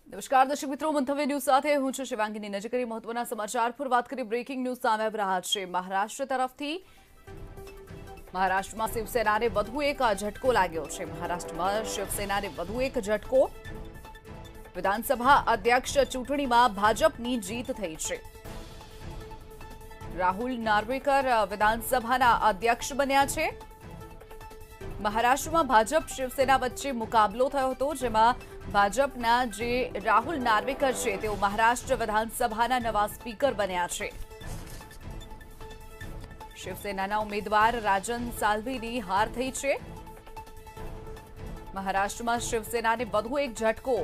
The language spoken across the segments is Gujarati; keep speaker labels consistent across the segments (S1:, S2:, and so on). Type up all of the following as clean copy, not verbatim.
S1: નમસ્કાર દર્શક મિત્રો, મંતવ્ય ન્યૂઝ સાથે હું છું શિવાંગીની. નજર કરી મહત્વના સમાચાર પર વાત કરી. બ્રેકિંગ ન્યૂઝ સામે આવી રહ્યા છે મહારાષ્ટ્ર તરફથી. મહારાષ્ટ્રમાં શિવસેનાને વધુ એક ઝટકો લાગ્યો છે. મહારાષ્ટ્રમાં શિવસેનાને વધુ એક ઝટકો. વિધાનસભા અધ્યક્ષ ચૂંટણીમાં ભાજપની જીત થઈ છે. રાહુલ નાર્વેકર વિધાનસભાના અધ્યક્ષ બન્યા છે. મહારાષ્ટ્રમાં ભાજપ શિવસેના વચ્ચે મુકાબલો થયો હતો, જેમાં ભાજપના જે રાહુલ નાર્વેકર છે તેઓ મહારાષ્ટ્ર વિધાનસભાના નવા સ્પીકર બન્યા છે. શિવસેનાના ઉમેદવાર રાજન સાલ્વીની હાર થઈ છે. મહારાષ્ટ્રમાં શિવસેનાને વધુ એક ઝટકો.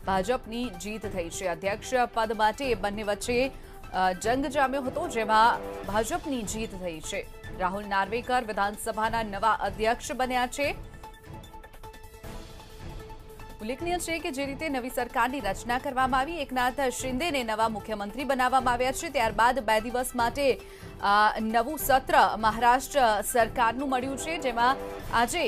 S1: ભાજપની જીત થઈ છે. અધ્યક્ષ પદ માટે બંને વચ્ચે જંગ જામ્યો હતો, જેમાં ભાજપની જીત થઈ છે. રાહુલ નાર્વેકર વિધાનસભાના નવા અધ્યક્ષ બન્યા છે. ઉલ્લેખનીય છે કે જે રીતે નવી સરકારની રચના કરવામાં આવી, એકનાથ શિંદેને નવા મુખ્યમંત્રી બનાવવામાં આવ્યા છે. ત્યારબાદ 2 દિવસ માટે નવું સત્ર મહારાષ્ટ્ર સરકારનું મળ્યું છે, જેમાં આજે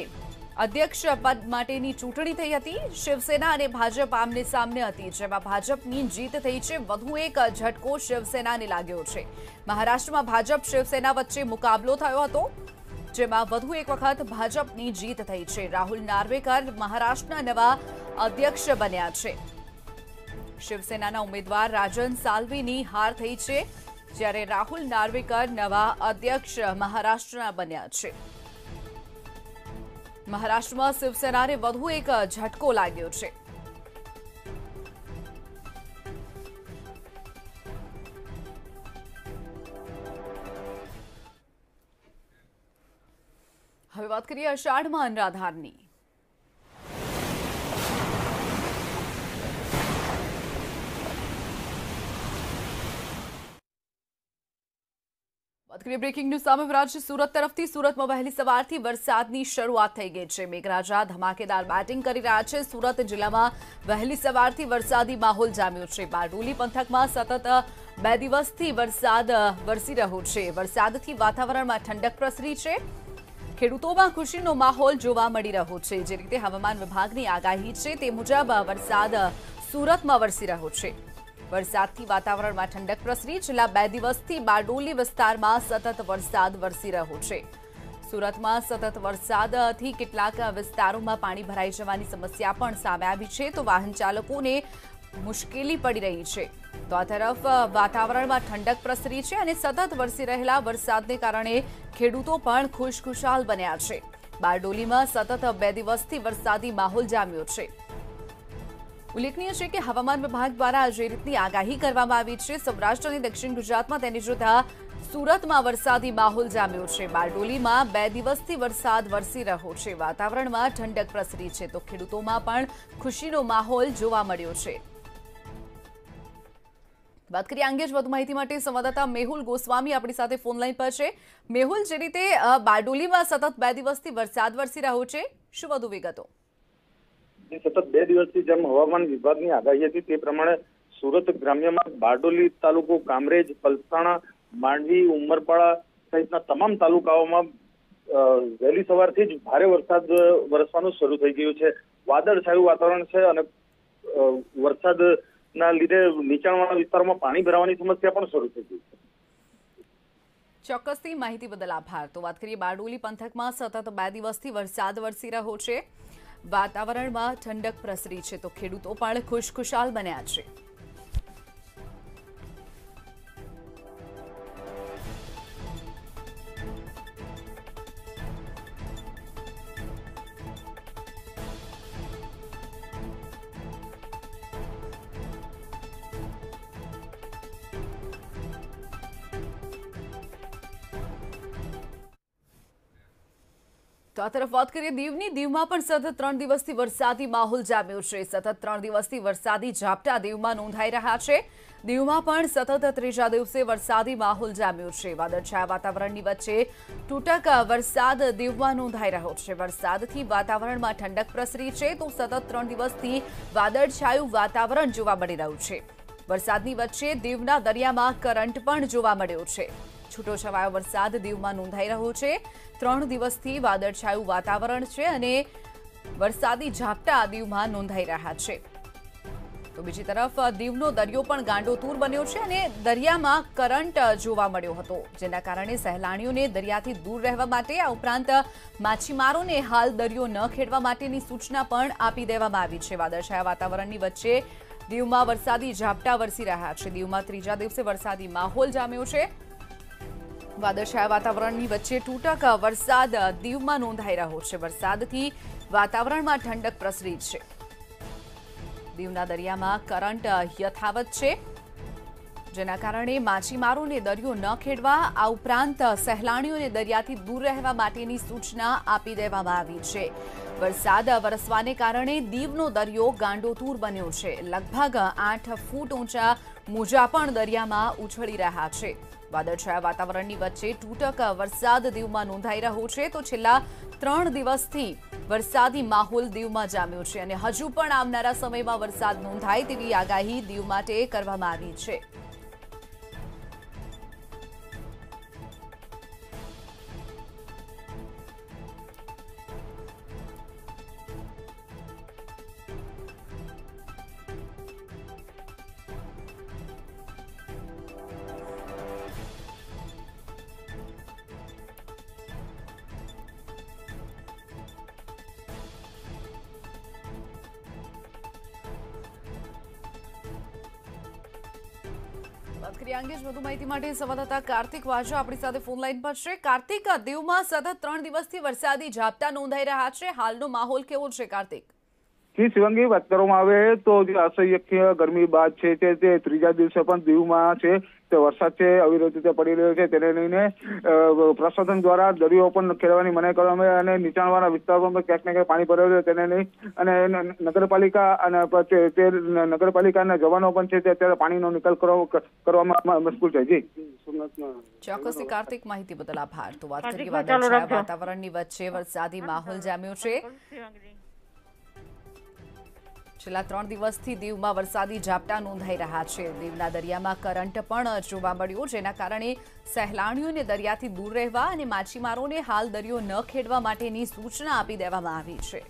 S1: અધ્યક્ષ પદ માટેની ચૂંટણી થઈ હતી. શિવસેના અને ભાજપ આમને સામને હતી, જેમાં ભાજપની જીત થઈ છે. વધુ એક ઝટકો શિવસેનાને લાગ્યો છે. મહારાષ્ટ્રમાં ભાજપ શિવસેના વચ્ચે મુકાબલો થયો હતો, જેમાં વધુ એક વખત ભાજપની જીત થઈ છે. રાહુલ નાર્વેકર મહારાષ્ટ્રના નવા અધ્યક્ષ બન્યા છે. શિવસેનાના ઉમેદવાર રાજન સાલ્વીની હાર થઈ છે, જ્યારે રાહુલ નાર્વેકર નવા અધ્યક્ષ મહારાષ્ટ્રના બન્યા છે. મહારાષ્ટ્રમાં શિવસેનાને વધુ એક ઝટકો લાગ્યો છે. હવે વાત કરીએ અષાઢમાં અનરાધારની. બ્રેકિંગ ન્યૂઝ સામે છે સુરત તરફથી. સુરતમાં વહેલી સવારથી વરસાદની શરૂઆત થઈ ગઈ છે. મેઘરાજા ધમાકેદાર બેટિંગ કરી રહ્યા છે. સુરત જિલ્લામાં વહેલી સવારથી વરસાદી માહોલ જામ્યો છે. બારડોલી પંથકમાં સતત 2 દિવસથી વરસાદ વરસી રહ્યો છે. વરસાદથી વાતાવરણમાં ઠંડક પ્રસરી છે. ખેડૂતોમાં ખુશીનો માહોલ જોવા મળી રહ્યો છે. જે રીતે હવામાન વિભાગની આગાહી છે તે મુજબ વરસાદ સુરતમાં વરસી રહ્યો છે. વરસાદથી વાતાવરણમાં ઠંડક પ્રસરી. છેલ્લા 2 દિવસથી બારડોલી વિસ્તારમાં સતત વરસાદ વરસી રહ્યો છે. સુરતમાં સતત વરસાદથી કેટલાક વિસ્તારોમાં પાણી ભરાઈ જવાની સમસ્યા પણ સામે આવી છે, તો વાહન ચાલકોને મુશ્કેલી પડી રહી છે. તો આ તરફ વાતાવરણમાં ઠંડક પ્રસરી છે અને સતત વરસી રહેલા વરસાદને કારણે ખેડૂતો પણ ખુશખુશાલ બન્યા છે. બારડોલીમાં સતત 2 દિવસથી વરસાદી માહોલ જામ્યો છે. ઉલ્લેખનીય છે કે હવામાન વિભાગ દ્વારા જે રીતની આગાહી કરવામાં આવી છે, સૌરાષ્ટ્ર અને દક્ષિણ ગુજરાતમાં તેને જોતા સુરતમાં વરસાદી માહોલ જામ્યો છે. બારડોલીમાં 2 દિવસથી વરસાદ વરસી રહ્યો છે. વાતાવરણમાં ઠંડક પ્રસરી છે, તો ખેડૂતોમાં પણ ખુશીનો માહોલ જોવા મળ્યો છે. વાત કરીએ અંગે જ વધુ માહિતી માટે સંવાદદાતા મેહુલ ગોસ્વામી આપણી સાથે ફોન લાઈન પર છે. મેહુલ, જે રીતે બારડોલીમાં સતત 2 દિવસથી વરસાદ વરસી રહ્યો છે, શું વધુ વિગતો?
S2: સતત 2 દિવસથી જેમ હવામાન વિભાગની આગાહી હતી તે પ્રમાણે સુરત ગ્રામ્યમાં બારડોલી તાલુકો, કામરેજ, પલસાણા, માંડવી, ઉમરપાડા સહિતના તમામ તાલુકાઓમાં વહેલી સવારથી જ ભારે વરસાદ વરસવાનું શરૂ થઈ ગયું છે. વાદળછાયું વાતાવરણ છે અને વરસાદના લીધે નીચાણવાળા વિસ્તારોમાં પાણી ભરાવાની સમસ્યા પણ શરૂ થઈ ગઈ છે.
S1: ચોક્કસથી માહિતી બદલ આભાર. તો વાત કરીએ બારડોલી પંથકમાં સતત 2 દિવસથી વરસાદ વરસી રહ્યો છે. વાતાવરણમાં ઠંડક પ્રસરી છે, તો ખેડૂતો પણ ખુશખુશાલ બન્યા છે. તો આ તરફ વાત કરીએ દીવની. દીવમાં પણ સતત 3 દિવસથી વરસાદી માહોલ જામ્યો છે. સતત 3 દિવસથી વરસાદી ઝાપટા દીવમાં નોંધાઈ રહ્યા છે. દીવમાં પણ સતત 3જા દિવસે વરસાદી માહોલ જામ્યો છે. વાદળછાયા વાતાવરણની વચ્ચે તૂટક વરસાદ દીવમાં નોંધાઈ રહ્યો છે. વરસાદથી વાતાવરણમાં ઠંડક પ્રસરી છે, તો સતત 3 દિવસથી વાદળછાયું વાતાવરણ જોવા મળી રહ્યું છે. વરસાદની વચ્ચે દીવના દરિયામાં કરંટ પણ જોવા મળ્યો છે. છૂટોછવાયો વરસાદ દીવમાં નોંધાઈ રહ્યો છે. 3 દિવસથી વાદળછાયું વાતાવરણ છે અને વરસાદી ઝાપટા દીવમાં નોંધાઈ રહ્યા છે. તો બીજી તરફ દીવનો દરિયો પણ ગાંડોતૂર બન્યો છે અને દરિયામાં કરંટ જોવા મળ્યો હતો, જેના કારણે સહેલાણીઓને દરિયાથી દૂર રહેવા માટે, આ ઉપરાંત માછીમારોને હાલ દરિયો ન ખેડવા માટેની સૂચના પણ આપી દેવામાં આવી છે. વાદળછાયા વાતાવરણની વચ્ચે દીવમાં વરસાદી ઝાપટા વરસી રહ્યા છે. દીવમાં ત્રીજા દિવસે વરસાદી માહોલ જામ્યો છે. વાદળછાયા વાતાવરણની વચ્ચે તૂટક વરસાદ દીવમાં નોંધાઈ રહ્યો છે. વરસાદથી વાતાવરણમાં ઠંડક પ્રસરી છે. દીવના દરિયામાં કરંટ યથાવત છે, જેના કારણે માછીમારોને દરિયો ન ખેડવા, આ ઉપરાંત સહેલાણીઓને દરિયાથી દૂર રહેવા માટેની સૂચના આપી દેવામાં આવી છે. વરસાદ વરસવાને કારણે દીવનો દરિયો ગાંડોતૂર બન્યો છે. લગભગ 8 ફૂટ ઊંચા મોજા પણ દરિયામાં ઉછળી રહ્યા છે. વાદળછાયા વાતાવરણની વચ્ચે તૂટક વરસાદ દીવમાં નોંધાઈ રહ્યો છે. તો છેલ્લા 3 દિવસથી વરસાદી માહોલ દીવમાં જામ્યો છે અને હજુ પણ આવનારા સમયમાં વરસાદ નોંધાય તેવી આગાહી દીવ માટે કરવામાં આવી છે. વાત કરીએ અંગે વધુ માહિતી માટે સંવાદદાતા કાર્તિક વાઝા આપણી સાથે ફોન લાઈન પર છે. કાર્તિક, દીવમાં સતત 3 દિવસથી વરસાદી ઝાપટા નોંધાઈ રહ્યા છે. હાલનો માહોલ કેવો છે કાર્તિક?
S2: જી શિવાંગી, વાત કરવામાં આવે તો જે અસહ્ય ગરમી બાદ છે તે ત્રીજા દિવસે પણ દીવમાં છે તે વરસાદ છે અવિરત રીતે પડી રહ્યો છે. તેને લઈને પ્રશાસન દ્વારા દરિયો પણ ખેડવાની મનાઈ કરવામાં આવી અને નીચાણવાળા વિસ્તારોમાં ક્યાંક ને ક્યાંક પાણી ભરાયું છે. તેને લઈ અને નગરપાલિકા અને તે નગરપાલિકાના જવાનો પણ છે તે અત્યારે પાણીનો નિકાલ કરવામાં મશગુલ છે. જી
S1: ચોક્કસથી કાર્તિક, માહિતી બદલ આભાર. તો વાત કરીએ વાદળછાયા વાતાવરણની વચ્ચે વરસાદી માહોલ જામ્યો છે. છેલ્લા 3 દિવસથી દીવમાં વરસાદી ઝાપટા નોંધાઈ રહ્યા છે. દીવના દરિયામાં કરંટ પણ જોવા મળ્યો, જેના કારણે સહેલાણીઓને દરિયાથી દૂર રહેવા અને માછીમારોને હાલ દરિયો ન ખેડવા માટેની સૂચના આપી દેવામાં આવી છે.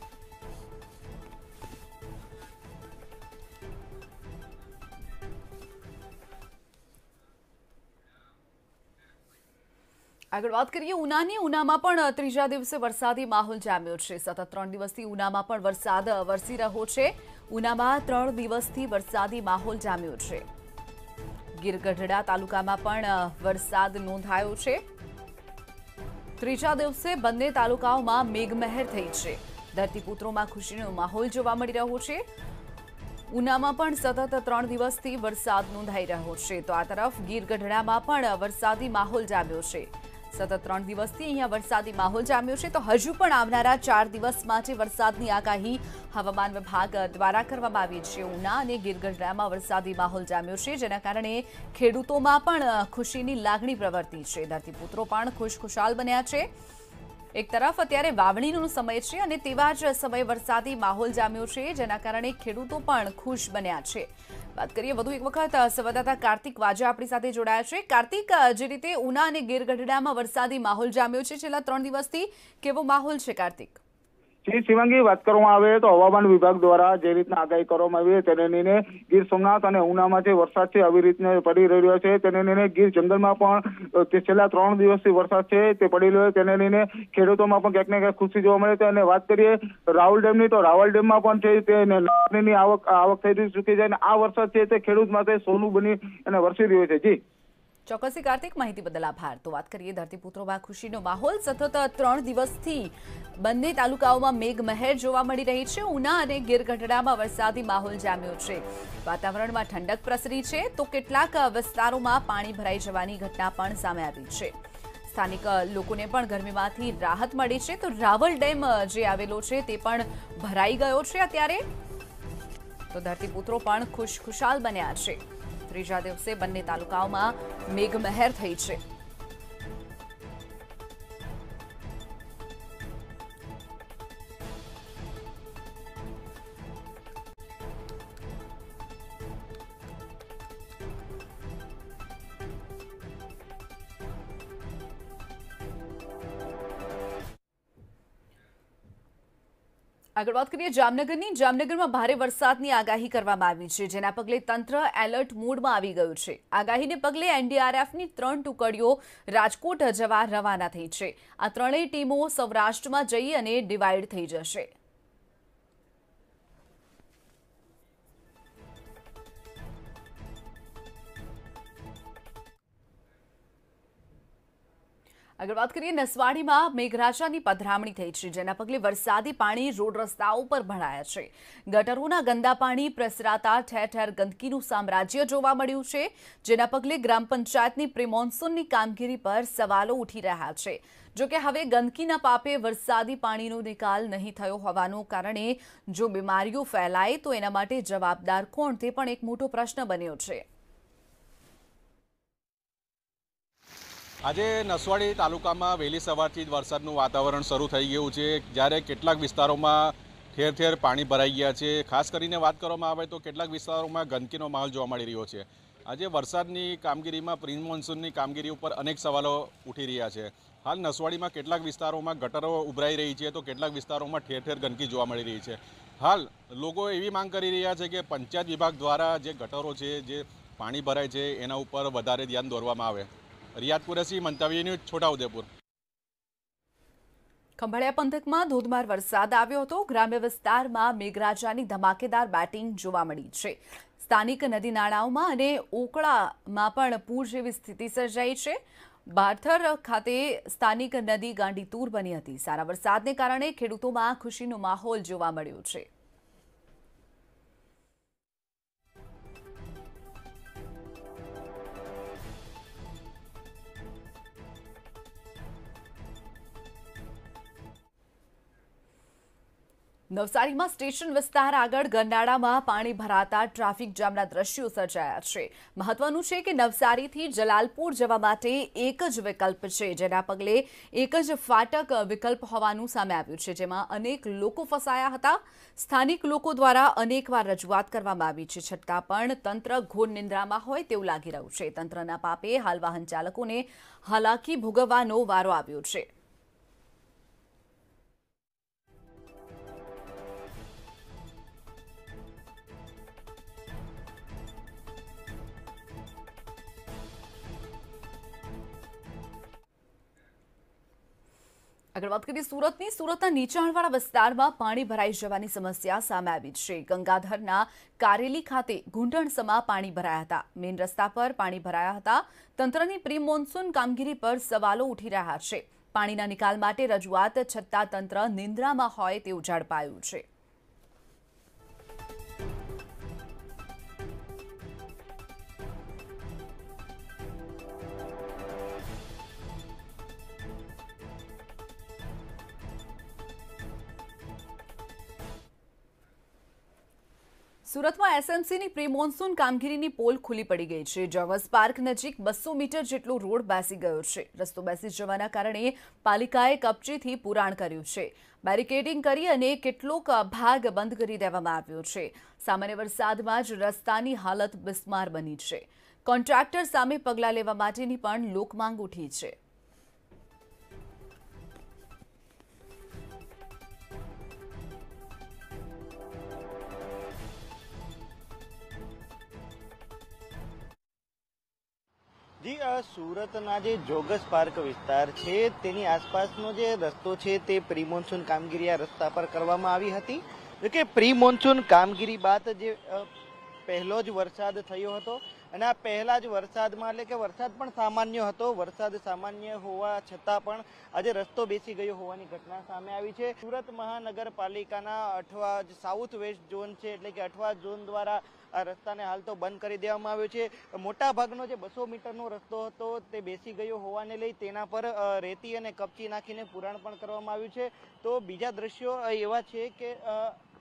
S1: આગળ વાત કરીએ ઉનાની. ઉનામાં પણ ત્રીજા દિવસે વરસાદી માહોલ જામ્યો છે. સતત 3 દિવસથી ઉનામાં પણ વરસાદ વરસી રહ્યો છે. ઉનામાં 3 દિવસથી વરસાદી માહોલ જામ્યો છે. ગીર ગઢડા તાલુકામાં પણ વરસાદ નોંધાયો છે. ત્રીજા દિવસે બંને તાલુકાઓમાં મેઘમહેર થઈ છે. ધરતીપુત્રોમાં ખુશીનો માહોલ જોવા મળી રહ્યો છે. ઉનામાં પણ સતત 3 દિવસથી વરસાદ નોંધાઈ રહ્યો છે. તો આ તરફ ગીર ગઢડામાં પણ વરસાદી માહોલ જામ્યો છે. સતત 3 દિવસથી અહીંયા વરસાદી માહોલ જામ્યો છે. તો હજુ પણ આવનારા 4 દિવસ માટે વરસાદની આગાહી હવામાન વિભાગ દ્વારા કરવામાં આવી છે. ઉના અને ગીર ગઢડામાં વરસાદી માહોલ જામ્યો છે, જેના કારણે ખેડૂતોમાં પણ ખુશીની લાગણી પ્રવર્તી છે. ધરતીપુત્રો પણ ખુશખુશાલ બન્યા છે. એક તરફ અત્યારે વાવણીનો સમય છે અને તેવા જ સમયે વરસાદી માહોલ જામ્યો છે, જેના કારણે ખેડૂતો પણ ખુશ બન્યા છે. વાત કરીએ વધુ એક વખત સંવાદદાતા કાર્તિક વાઝા આપણી સાથે જોડાયા છે. કાર્તિક, જે રીતે ઉના અને ગીર ગઢડામાં વરસાદી માહોલ જામ્યો છે છેલ્લા 3 દિવસથી, કેવો માહોલ છે કાર્તિક?
S2: જી શિવાંગી, વાત કરવામાં આવે તો હવામાન વિભાગ દ્વારા જે રીતના આગાહી કરવામાં આવી તેને લઈને ગીર સોમનાથ અને ઉનામાં જે વરસાદ છે આવી રીતના પડી રહ્યો છે. તેને લઈને ગીર જંગલમાં પણ છેલ્લા 3 દિવસથી વરસાદ છે તે પડી રહ્યો છે. તેને લઈને ખેડૂતોમાં પણ ક્યાંક ને ક્યાંક ખુશી જોવા મળે છે. અને વાત કરીએ રાવલ ડેમની, તો રાવલ ડેમમાં પણ છે તે પાણીની આવક થઈ ચૂકી છે અને આ વરસાદ છે તે ખેડૂત માટે સોનું બની અને વરસી રહ્યો છે. જી
S1: ચોક્કસથી કાર્તિક, માહિતી બદલ આભાર. તો વાત કરીએ ધરતીપુત્રોમાં ખુશીનો માહોલ. સતત 3 દિવસથી બંને તાલુકાઓમાં મેઘમહેર જોવા મળી રહી છે. ઉના અને ગીર ગઢડામાં વરસાદી માહોલ જામ્યો છે. વાતાવરણમાં ઠંડક પ્રસરી છે. તો કેટલાક વિસ્તારોમાં પાણી ભરાઈ જવાની ઘટના પણ સામે આવી છે. સ્થાનિક લોકોને પણ ગરમીમાંથી રાહત મળી છે. તો રાવલ ડેમ જે આવેલો છે તે પણ ભરાઈ ગયો છે અત્યારે. તો ધરતીપુત્રો પણ ખુશખુશાલ બન્યા છે. ત્રીજા દિવસે બંને તાલુકાઓમાં મેઘમહેર થઈ છે. આગળ વાત કરીએ જામનગરની. જામનગરમાં ભારે વરસાદની આગાહી કરવામાં આવી છે, જેના પગલે તંત્ર એલર્ટ મોડમાં આવી ગયું છે. આગાહીને પગલે એનડીઆરએફની 3 ટુકડીઓ રાજકોટ જવા રવાના થઈ છે. આ ત્રણેય ટીમો સૌરાષ્ટ્રમાં જઈ અને ડિવાઈડ થઈ જશે. આગળ વાત કરીએ નસવાડીમાં મેઘરાજાની પધરામણી થઈ છે, જેના પગલે વરસાદી પાણી રોડ રસ્તાઓ પર ભરાયા છે. ગટરોના ગંદા પાણી પ્રસરાતા ઠેર ઠેર ગંદકીનું સામ્રાજ્ય જોવા મળ્યું છે, જેના પગલે ગ્રામ પંચાયતની પ્રી મોન્સૂનની કામગીરી પર સવાલો ઉઠી રહ્યા છે. જોકે હવે ગંદકીના પાપે વરસાદી પાણીનો નિકાલ નહીં થયો હોવાનું કારણે જો બીમારીઓ ફેલાય તો એના માટે જવાબદાર કોણ, તે પણ એક મોટો પ્રશ્ન બન્યો છે.
S3: આજે નસવાડી તાલુકામાં વહેલી સવારથી જ વરસાદનું વાતાવરણ શરૂ થઈ ગયું છે, જ્યારે કેટલાક વિસ્તારોમાં ઠેર ઠેર પાણી ભરાઈ ગયા છે. ખાસ કરીને વાત કરવામાં આવે તો કેટલાક વિસ્તારોમાં ગંદકીનો માહોલ જોવા મળી રહ્યો છે. આજે વરસાદની કામગીરીમાં પ્રી મોન્સૂનની કામગીરી ઉપર અનેક સવાલો ઉઠી રહ્યા છે. હાલ નસવાડીમાં કેટલાક વિસ્તારોમાં ગટરો ઉભરાઈ રહી છે, તો કેટલાક વિસ્તારોમાં ઠેર ઠેર ગંદકી જોવા મળી રહી છે. હાલ લોકો એવી માંગ કરી રહ્યા છે કે પંચાયત વિભાગ દ્વારા જે ગટરો છે, જે પાણી ભરાય છે, એના ઉપર વધારે ધ્યાન દોરવામાં આવે. રિયાદ કુરેશી, મંતવ્ય ન્યૂઝ, છોટાઉદેપુર.
S1: ખંભાળિયા પંથકમાં ધોધમાર વરસાદ આવ્યો હતો. ગ્રામ્ય વિસ્તારમાં મેઘરાજાની ધમાકેદાર બેટિંગ જોવા મળી છે. સ્થાનિક નદી નાળાઓમાં અને ઓકળામાં પણ પૂર જેવી સ્થિતિ સર્જાઈ છે. બારથર ખાતે સ્થાનિક નદી ગાંડીતુર બની હતી. સારા વરસાદને કારણે ખેડૂતોમાં ખુશીનો માહોલ જોવા મળ્યો છે. નવસારીમાં સ્ટેશન વિસ્તાર આગળ ગરનાળામાં પાણી ભરાતા ટ્રાફિક જામના દ્રશ્યો સર્જાયા છે. મહત્વનું છે કે નવસારીથી જલાલપુર જવા માટે એક જ વિકલ્પ છે, જેના પગલે એક જ ફાટક વિકલ્પ હોવાનું સામે આવ્યું છે, જેમાં અનેક લોકો ફસાયા હતા. સ્થાનિક લોકો દ્વારા અનેકવાર રજૂઆત કરવામાં આવી છે, છતાં પણ તંત્ર ઘોર નિંદ્રામાં હોય તેવું લાગી રહ્યું છે. તંત્રના પાપે હાલ વાહન ચાલકોને હાલાકી ભોગવવાનો વારો આવ્યો છે. આગળ વાત કરીએ સુરતની. સુરતના નીચાણવાળા વિસ્તારમાં પાણી ભરાઈ જવાની સમસ્યા સામે આવી છે. ગંગાધરના કારેલી ખાતે ઘૂંટણસમાં પાણી ભરાયા હતા. મેઇન રસ્તા પર પાણી ભરાયા હતા. તંત્રની પ્રી મોન્સૂન કામગીરી પર સવાલો ઉઠી રહ્યા છે. પાણીના નિકાલ માટે રજૂઆત છતાં તંત્ર નિંદ્રામાં હોય તેવું ઝડપાયું છે. સુરતમાં એસએમસીની પ્રી મોન્સૂન કામગીરીની પોલ ખુલ્લી પડી ગઈ છે. જવસ પાર્ક નજીક 200 મીટર જેટલો રોડ બેસી ગયો છે. રસ્તો બેસી જવાના કારણે પાલિકાએ કપચીથી પુરાણ કર્યું છે. બેરિકેડિંગ કરી અને કેટલોક ભાગ બંધ કરી દેવામાં આવ્યો છે. સામાન્ય વરસાદમાં જ રસ્તાની હાલત બિસ્માર બની છે. કોન્ટ્રાક્ટર સામે પગલાં લેવા માટેની પણ લોકમાંગ ઉઠી છે.
S4: જી, સુરતના જે જોગસ પાર્ક વિસ્તાર છે તેની આસપાસનો જે રસ્તો છે તે પ્રી મોન્સૂન કામગીરી આ રસ્તા પર કરવામાં આવી હતી. જોકે પ્રી મોન્સૂન કામગીરી બાદ જે પહેલો જ વરસાદ થયો હતો અને આ પહેલા જ વરસાદમાં એટલે કે વરસાદ પણ સામાન્ય હતો. વરસાદ સામાન્ય હોવા છતાં પણ આજે રસ્તો બેસી ગયો હોવાની ઘટના સામે આવી છે. સુરત મહાનગરપાલિકાના અઠવા સાઉથ વેસ્ટ ઝોન છે એટલે કે અઠવા ઝોન દ્વારા આ રસ્તાને હાલ તો બંધ કરી દેવામાં આવ્યો છે. મોટા ભાગનો જે 200 મીટરનો રસ્તો હતો તે બેસી ગયો હોવાને લઈ તેના પર રેતી અને કપચી નાખીને પુરાણ પણ કરવામાં આવ્યું છે. તો બીજા દ્રશ્યો એવા છે કે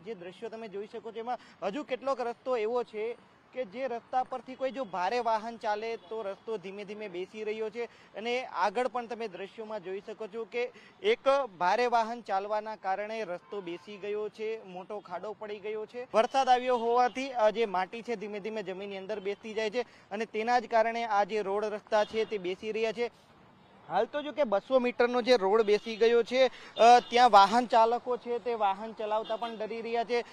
S4: જે દ્રશ્યો તમે જોઈ શકો છો એમાં હજુ કેટલોક રસ્તો એવો છે કે જે રસ્તા પરથી કોઈ જો ભારે વાહન ચાલે તો રસ્તો ધીમે ધીમે બેસી રહ્યો છે. અને આગળ પણ તમે દ્રશ્યોમાં જોઈ શકો છો કે એક ભારે વાહન ચાલવાના કારણે રસ્તો બેસી ગયો છે, મોટો ખાડો પડી ગયો છે. વરસાદ આવ્યો હોવાથી જે માટી છે ધીમે ધીમે જમીનની અંદર બેસતી જાય છે અને તેના જ કારણે આ જે રોડ રસ્તા છે તે બેસી રહ્યા છે. હાલ તો જો કે 200 મીટરનો જે રોડ બેસી ગયો છે, ત્યાં વાહન ચાલકો છે તે વાહન ચલાવતા પણ ડરી રહ્યા છે.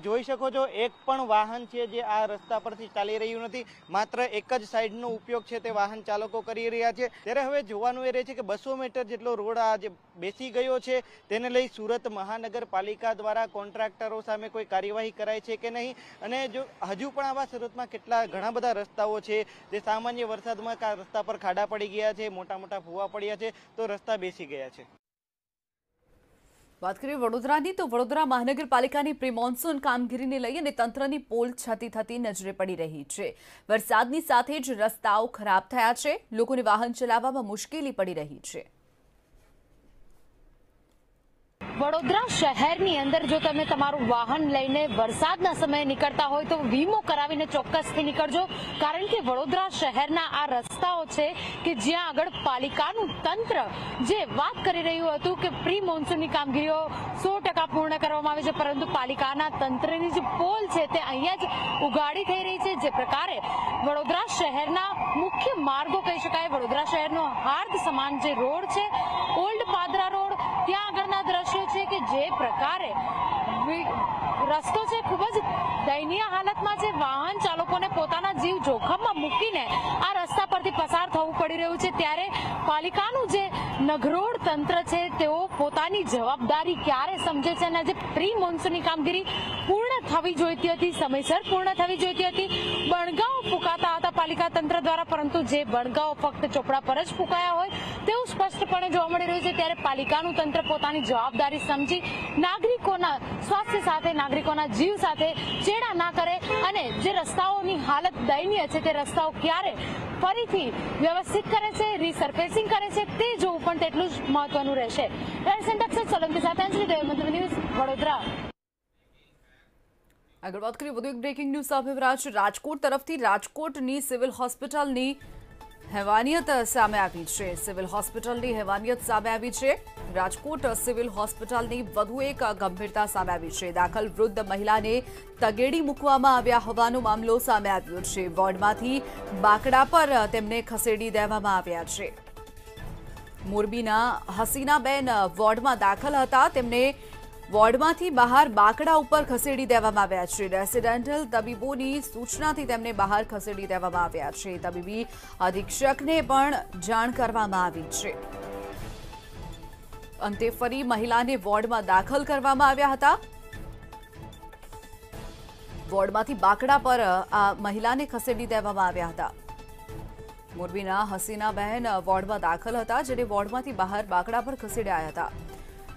S4: જોઈ શકો છો એક પણ વાહન છે જે આ રસ્તા પરથી ચાલી રહ્યું નથી, માત્ર એક જ સાઈડનો ઉપયોગ છે તે વાહન ચાલકો કરી રહ્યા છે. ત્યારે હવે જોવાનું એ રહે છે કે 200 મીટર જેટલો રોડ આ જે બેસી ગયો છે તેને લઈ સુરત મહાનગરપાલિકા દ્વારા કોન્ટ્રાક્ટરો સામે કોઈ કાર્યવાહી કરાય છે કે નહીં, અને જો હજુ પણ આવા સુરતમાં ઘણા બધા રસ્તાઓ છે જે સામાન્ય વરસાદમાં રસ્તા પર ખાડા પડી ગયા છે, મોટા મોટા ભૂવા પડ્યા છે, તો રસ્તા બેસી ગયા છે.
S1: વાત કરીએ વડોદરાની, તો વડોદરા મહાનગરપાલિકાની પ્રી મોન્સૂન કામગીરીને લઈ અને તંત્રની પોલ છતી થતી નજરે પડી રહી છે. વરસાદની સાથે જ રસ્તાઓ ખરાબ થયા છે, લોકોને વાહન ચલાવવામાં મુશ્કેલી પડી રહી છે.
S5: વડોદરા શહેરની અંદર જો તમે તમારું વાહન લઈને વરસાદના સમયે નીકળતા હોય તો વીમો કરાવીને ચોક્કસથી નીકળજો, કારણ કે વડોદરા શહેરના આ રસ્તાઓ છે કે જ્યાં આગળ પાલિકાનું તંત્ર જે વાત કરી રહ્યું હતું કે પ્રી મોન્સૂનની કામગીરીઓ 100% પૂર્ણ કરવામાં આવે છે, પરંતુ પાલિકાના તંત્રની જે પોલ છે તે અહીંયા જ ઉગાડી થઈ રહી છે. જે પ્રકારે વડોદરા શહેરના મુખ્ય માર્ગો કહી શકાય, વડોદરા શહેરનો હાર્દ સમાન જે રોડ છે, ઓલ્ડ પાદરા રોડ, ત્યાં આગળના દ્રશ્યો છે કે જે પ્રકારે રસ્તો છે ખૂબ જ દયનીય હાલતમાં છે. વાહન ચાલકોને પોતાના જીવ જોખમમાં મૂકીને આ રસ્તા પરથી પસાર થવું પડી રહ્યું છે. ત્યારે પાલિકાનું જે નઘરોડ તંત્ર છે તેઓ પોતાની જવાબદારી ક્યારે સમજે છે, અને જે પ્રી મોન્સૂનની કામગીરી પૂર્ણ થવી જોઈતી હતી, સમયસર પૂર્ણ થવી જોઈતી હતી. બણગાઓ ફૂંકાતા હતા પાલિકા તંત્ર દ્વારા, પરંતુ જે બણગાઓ ફક્ત ચોપડા પર જ ફૂંકાયા હોય તેવું સ્પષ્ટપણે જોવા મળી રહ્યું છે. ત્યારે પાલિકાનું તંત્ર પોતાની જવાબદારી સમજી નાગરિકોના સ્વાસ્થ્ય સાથે, નાગરિકોના જીવ સાથે ચેડા ના કરે, અને જે રસ્તાઓની હાલત દયનીય છે તે રસ્તાઓ ક્યારે ફરીથી વ્યવસ્થિત કરે છે, રીસર્ફેસિંગ કરે છે, તે જોવું પણ તેટલું જ મહત્વનું રહેશે. સોલંકી સાથે અંજલિ દેવમંત્ર ન્યૂઝ, વડોદરા.
S1: આગળ વાત કરીએ વધુ એક બ્રેકિંગ ન્યૂઝ સામે રાજકોટ તરફથી. રાજકોટની સિવિલ હોસ્પિટલની હેવાનિયત સામે આવી છે. સિવિલ હોસ્પિટલની હેવાનિયત સામે આવી છે. રાજકોટ સિવિલ હોસ્પિટલની વધુ એક ગંભીરતા સામે આવી છે. દાખલ વૃદ્ધ મહિલાને તગેડી મૂકવામાં આવ્યા હોવાનો મામલો સામે આવ્યો છે. વોર્ડમાંથી બાકડા પર તેમને ખસેડી દેવામાં આવ્યા છે. મોરબીના હસીનાબેન વોર્ડમાં દાખલ હતા, તેમને વોર્ડમાંથી બહાર બાકડા ઉપર ખસેડી દેવામાં આવ્યા છે. રેસિડેન્ટલ તબીબોની સૂચનાથી તેમને બહાર ખસેડી દેવામાં આવ્યા છે. તબીબી અધિક્ષકને પણ જાણ કરવામાં આવી છે. અંતે ફરી મહિલાને વોર્ડમાં દાખલ કરવામાં આવ્યા હતા. વોર્ડમાંથી બાકડા પર આ મહિલાને ખસેડી દેવામાં આવ્યા હતા. મોરબીના હસીનાબહેન વોર્ડમાં દાખલ હતા, જેને વોર્ડમાંથી બહાર બાકડા પર ખસેડાયા હતા.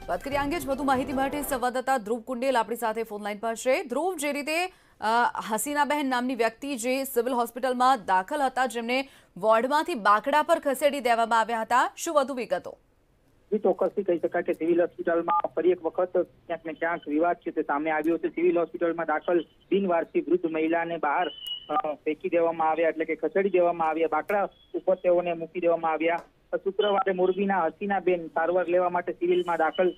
S1: વાત કરીએ અંગે જ વધુ માહિતી માટે સંવાદદાતા ધ્રુવ કુંડેલ આપણી સાથે ફોનલાઈન પર છે. ધ્રુવ, જે રીતે હસીનાબહેન નામની વ્યક્તિ જે સિવિલ હોસ્પિટલમાં દાખલ હતા, જેમને વોર્ડમાંથી બાકડા પર ખસેડી દેવામાં આવ્યા હતા, શું વધુ વિગતો?
S6: ચોક્કસથી કહી શકાય કે સિવિલ હોસ્પિટલમાં ફરી એક વખત ક્યાંક ને ક્યાંક વિવાદ છે તે સામે આવ્યો છે. સિવિલ હોસ્પિટલમાં દાખલ બિનવારસી વૃદ્ધ મહિલાને બહાર ફેંકી દેવામાં આવ્યા, એટલે કે ખસેડી દેવામાં આવ્યા, બાકડા ઉપર તેઓને મૂકી દેવામાં આવ્યા. શુક્રવારે મોરબીના હસીનાબેન સારવાર લેવા માટે સિવિલમાં દાખલ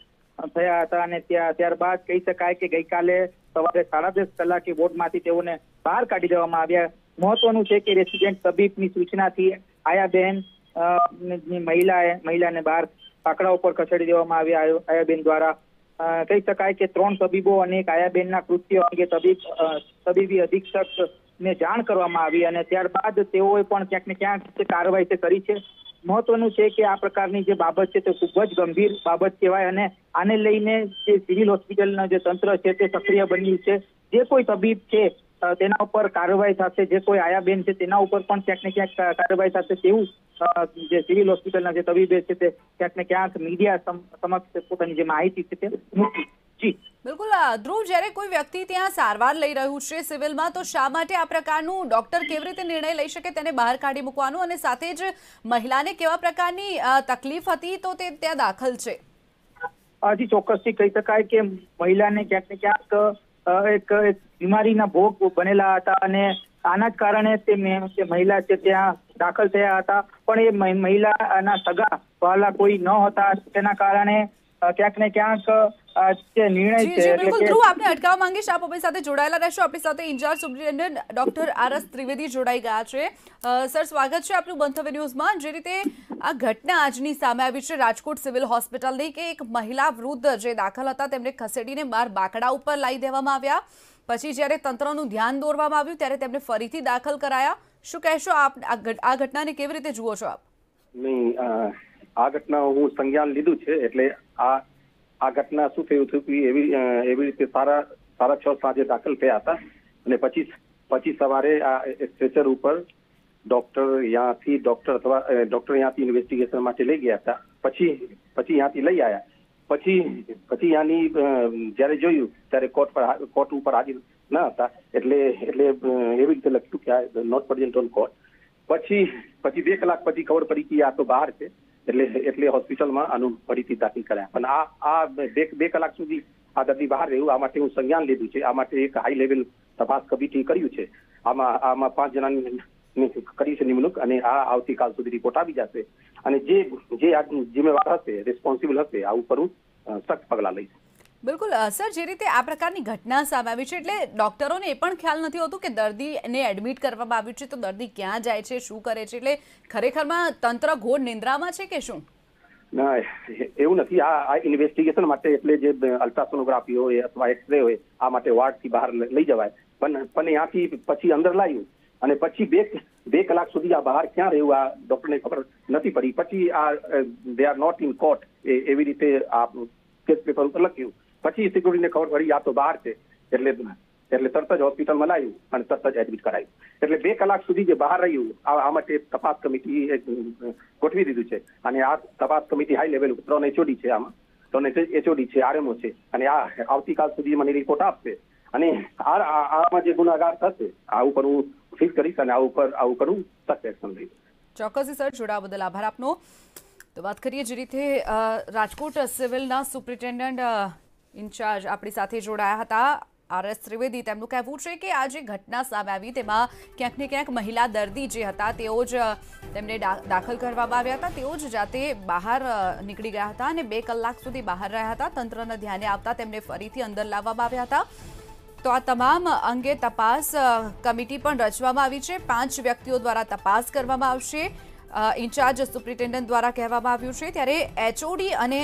S6: થયા હતા, અને ત્યારબાદ કહી શકાય કે ગઈકાલે સવારે 10:30 કલાકે વોર્ડમાંથી તેઓને બહાર કાઢી દેવામાં આવ્યા. મહત્વનું છે કે રેસિડેન્ટ તબીબની સૂચનાથી આયાબેન મહિલાને બહાર બાકડા ઉપર ખસેડી દેવામાં આવ્યા. આયાબેન દ્વારા કહી શકાય કે 3 તબીબો અને એક આયાબેનના કૃત્ય અંગે તબીબી અધિક્ષક ને જાણ કરવામાં આવી, અને ત્યારબાદ તેઓએ પણ ક્યાંક ને ક્યાંક કાર્યવાહી કરી છે. મહત્વનું છે કે આ પ્રકારની જે બાબત છે તે ખૂબ જ ગંભીર બાબત કહેવાય, અને આને લઈને જે સિવિલ હોસ્પિટલના જે તંત્ર છે તે સક્રિય બન્યું છે. જે કોઈ તબીબ છે તેના ઉપર કાર્યવાહી થશે, જે કોઈ આયાબેન છે તેના ઉપર પણ ક્યાંક ને ક્યાંક કાર્યવાહી થશે, તેવું જે સિવિલ હોસ્પિટલના જે તબીબે છે તે ક્યાંક ને ક્યાંક મીડિયા સમક્ષ પોતાની જે માહિતી છે તે મૂકી. જી
S1: બિલકુલ ધ્રુવ, જ્યારે કોઈ વ્યક્તિ ત્યાં સારવાર લઈ રહ્યું છે સિવિલમાં, તો શા માટે આ પ્રકારનું ડોક્ટર કેવી રીતે નિર્ણય લઈ શકે તેને બહાર કાઢી મૂકવાનું, અને સાથે જ મહિલાને કેવા પ્રકારની તકલીફ હતી તો તે ત્યાં દાખલ છે?
S6: હજી ચોક્કસથી કહી શકાય કે મહિલાને ક્યાંક ને ક્યાંક એક બીમારીના ભોગ બનેલા હતા, અને આના જ કારણે તે મહિલા છે ત્યાં દાખલ થયા હતા. પણ એ મહિલાના સગા વહાલા કોઈ ન હતા, તેના કારણે ક્યાંક ને ક્યાંક જે નિર્ણય
S1: જી
S6: છે
S1: જી
S6: એટલે
S1: બિલકુલ.
S6: કે
S1: ધ્રુવ, આપને અટકાવવા માંગીશ, આપ આપણી સાથે જોડાયેલા રહેશો. આપણી સાથે incharge superintendent doctor RS Trivedi જોડાઈ ગયા છે. સર, સ્વાગત છે આપનું બંધવ્ય ન્યૂઝમાં. જે રીતે આ ઘટના આજની સામે આવી છે રાજકોટ સિવિલ હોસ્પિટલની, કે એક મહિલા વૃદ્ધ જે દાખલ હતા તેમને ખસેડીને બહાર બાકડા ઉપર લાવી દેવામાં આવ્યા, પછી જ્યારે તંત્રનું ધ્યાન દોરવામાં આવ્યું ત્યારે તેમને ફરીથી દાખલ કરાયા. શું કહેશો આપ આ ઘટનાને કેવી રીતે જુઓ છો આપ?
S7: નહીં, આ ઘટના હું સંજ્ઞાન લીધું છે. એટલે આ ઘટના શું થયું હતું કે એવી રીતે સાડા 6 સાંજે દાખલ થયા હતા અને પછી સવારે આ સ્ટ્રેચર ઉપર ડોક્ટર ત્યાંથી ઇન્વેસ્ટિગેશન માટે લઈ ગયા હતા. પછી ત્યાંથી લઈ આવ્યા. પછી ત્યાંની જયારે જોયું ત્યારે કોર્ટ ઉપર હાજર ન હતા. એટલે એવી રીતે લખ્યું કે નોટ પ્રેઝન્ટ ઓન કોર્ટ. પછી 2 કલાક પછી ખબર પડી કે આ તો બહાર છે. એટલે હોસ્પિટલમાં આનું ફરીથી દાખલ કર્યા. પણ આ 2 કલાક સુધી આ દર્દી બહાર રહ્યું. આ માટે હું સંજ્ઞાન લીધું છે. આ માટે એક હાઈ લેવલ તપાસ કમિટી કર્યું છે. આમાં 5 જણાની કરી છે નિમણૂક, અને આ આવતીકાલ સુધી રિપોર્ટ આવી જશે. અને જે આ જિમ્મેવાર હશે, રિસ્પોન્સિબલ હશે, આ ઉપર હું સખ્ત પગલાં લઈશ.
S1: બિલકુલ. સર, જે રીતે આ પ્રકારની ઘટના સામે આવી છે એટલે ડોક્ટરોને એ પણ ખ્યાલ નથી હોતું કે દર્દીને એડમિટ કરવામાં આવ્યું છે તો દર્દી ક્યાં જાય છે, શું કરે છે. એટલે ખરેખરમાં તંત્ર ઘોર નિંદ્રામાં છે કે શું?
S7: ના, એવું નથી. આ ઇન્વેસ્ટિગેશન માટે એટલે જે અલ્ટ્રાસોનોગ્રાફી હોય અથવા એક્સરે હોય, આ માટે વોર્ડથી બહાર લઈ જવાય. પણ ત્યાંથી પછી અંદર લાવ્યું અને પછી 2 કલાક સુધી આ બહાર ક્યાં રહ્યું આ ડોક્ટરને ખબર નથી પડી. પછી આ they are not in court એવી રીતે આ કેસ પેપર ઉપર લખ્યું. પછી સિક્યુરિટીને ખબર પડી આ તો બહાર છે. એટલે તરત જ હોસ્પિટલમાં લાવ્યું અને તરત જ એડમિટ કરાયું. એટલે 2 કલાક સુધી જે બહાર રહ્યું આ માટે તપાસ કમિટી ગોઠવી દીધું છે. અને આ તપાસ કમિટી હાઈ લેવલ 3 HOD છે. આમાં 3 HOD છે, RMO છે. અને આ આવતીકાલ સુધી મને રિપોર્ટ આપશે. અને આમાં જે ગુનાગાર થશે આ ઉપર હું ફિક્સ કરીશ અને આ ઉપર હું સખ્ત એક્શન લઈશ.
S1: ચોક્કસથી સર, જોડાવા બદલ આભાર આપનો. તો વાત કરીએ જે રીતે રાજકોટ સિવિલના સુપ્રિન્ટેન્ડન્ટ ઇન્ચાર્જ આપણી સાથે જોડાયા હતા RS ત્રિવેદી. તેમનું કહેવું છે કે આ જે ઘટના સામે આવી તેમાં ક્યાંક ને ક્યાંક મહિલા દર્દી જે હતા તેઓ જ તેમને દાખલ કરવામાં આવ્યા હતા. તેઓ જ જાતે બહાર નીકળી ગયા હતા અને 2 કલાક સુધી બહાર રહ્યા હતા. તંત્રના ધ્યાને આવતા તેમને ફરીથી અંદર લાવવામાં આવ્યા હતા. તો આ તમામ અંગે તપાસ કમિટી પણ રચવામાં આવી છે. 5 વ્યક્તિઓ દ્વારા તપાસ કરવામાં આવશે, ઇન્ચાર્જ સુપ્રિન્ટેન્ડન્ટ દ્વારા કહેવામાં આવ્યું છે. ત્યારે HOD અને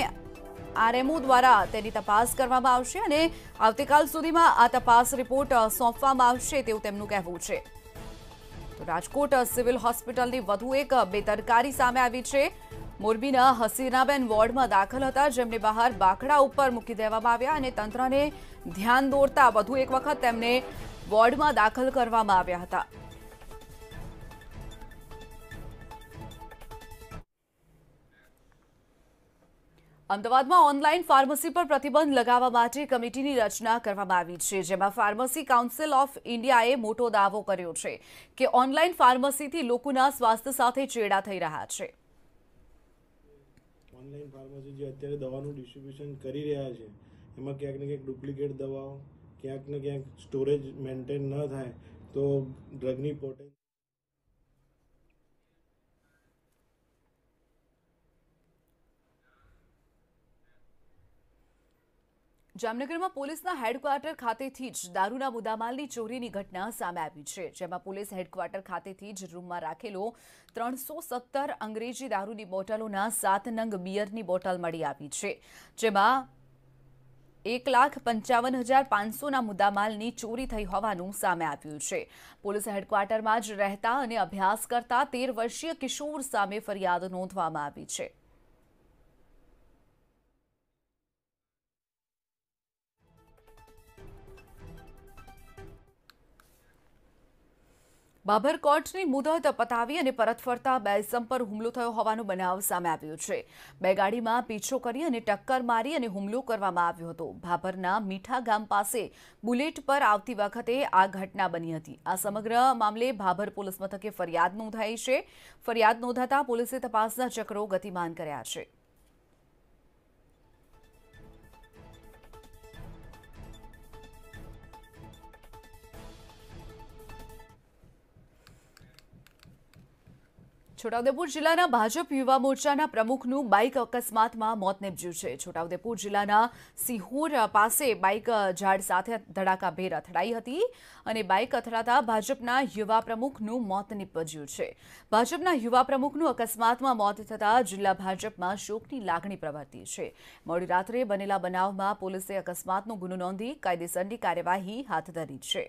S1: RMO દ્વારા તેની તપાસ કરવામાં આવશે અને આવતીકાલ સુધીમાં આ તપાસ રિપોર્ટ સોંપવામાં આવશે તેવું તેમનું કહેવું છે. તો રાજકોટ સિવિલ હોસ્પિટલની વધુ એક બેદરકારી સામે આવી છે. મોરબીના હસીનાબેન વોર્ડમાં દાખલ હતા, જેમને બહાર બાકડા ઉપર મૂકી દેવામાં આવ્યા અને તંત્રને ધ્યાન દોરતા વધુ એક વખત તેમને વોર્ડમાં દાખલ કરવામાં આવ્યા હતા. અમદાવાદમાં ઓનલાઈન ફાર્મસી પર પ્રતિબંધ લગાવવા માટે કમિટીની રચના કરવામાં આવી છે, જેમાં ફાર્મસી કાઉન્સિલ ઓફ ઇન્ડિયાએ મોટો દાવો કર્યો છે કે ઓનલાઈન ફાર્મસીથી લોકોના સ્વાસ્થ્ય સાથે ચેડા થઈ રહ્યા છે.
S8: ઓનલાઈન ફાર્મસી જે અત્યારે દવાનું ડિસ્ટ્રીબ્યુશન કરી રહ્યા છે એમાં ક્યાંક ને ક્યાંક ડુપ્લિકેટ દવાઓ, ક્યાંક ને ક્યાંક સ્ટોરેજ મેન્ટેન ન થાય તો ડ્રગની પોટેન્શિયલ
S1: જામનગરમાં પોલીસના હેડક્વાર્ટર ખાતેથી જ દારૂના મુદ્દામાલની ચોરીની ઘટના સામે આવી છે, જેમાં પોલીસ હેડક્વાર્ટર ખાતેથી જ રૂમમાં રાખેલો 317 અંગ્રેજી દારૂની બોટલોના 7 નંગ બિયરની બોટલ મળી આવી છે, જેમાં 1,55,500ના મુદ્દામાલની ચોરી થઈ હોવાનું સામે આવ્યું છે. પોલીસ હેડક્વાર્ટરમાં જ રહેતા અને અભ્યાસ કરતા 13 વર્ષીય કિશોર સામે ફરિયાદ નોંધવામાં આવી છે. બાબર કોર્ટની મુદત પતાવી અને પરત ફરતા બે ઇસમ પર હુમલો થયો હોવાનો બનાવ સામે આવ્યો છે. બે ગાડીમાં પીછો કરી અને ટક્કર મારી અને હુમલો કરવામાં આવ્યો હતો. ભાભરના મીઠા ગામ પાસે બુલેટ પર આવતી વખતે આ ઘટના બની હતી. આ સમગ્ર મામલે ભાભર પોલીસ મથકે ફરિયાદ નોંધાઈ છે. ફરિયાદ નોંધાતા પોલીસે તપાસના ચક્રો ગતિમાન કર્યા છે. છોટાઉદેપુર જિલ્લાના ભાજપ યુવા મોરચાના પ્રમુખનું બાઇક અકસ્માતમાં મોત નીપજ્યું છે. છોટાઉદેપુર જિલ્લાના સિહોર પાસે બાઇક ઝાડ સાથે ધડાકાભેર અથડાઈ હતી અને બાઇક અથડાતા ભાજપના યુવા પ્રમુખનું મોત નીપજ્યું છે. ભાજપના યુવા પ્રમુખનું અકસ્માતમાં મોત થતાં જિલ્લા ભાજપમાં શોકની લાગણી પ્રવર્તી છે. મોડી રાત્રે બનેલા બનાવમાં પોલીસે અકસ્માતનો ગુનો નોંધી કાયદેસરની કાર્યવાહી હાથ ધરી છે.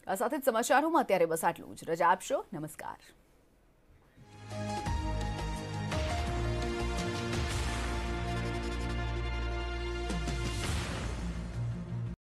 S1: આ સાથે જ સમાચારોમાં અત્યારે બસ આટલું જ. રજા આપશો. નમસ્કાર.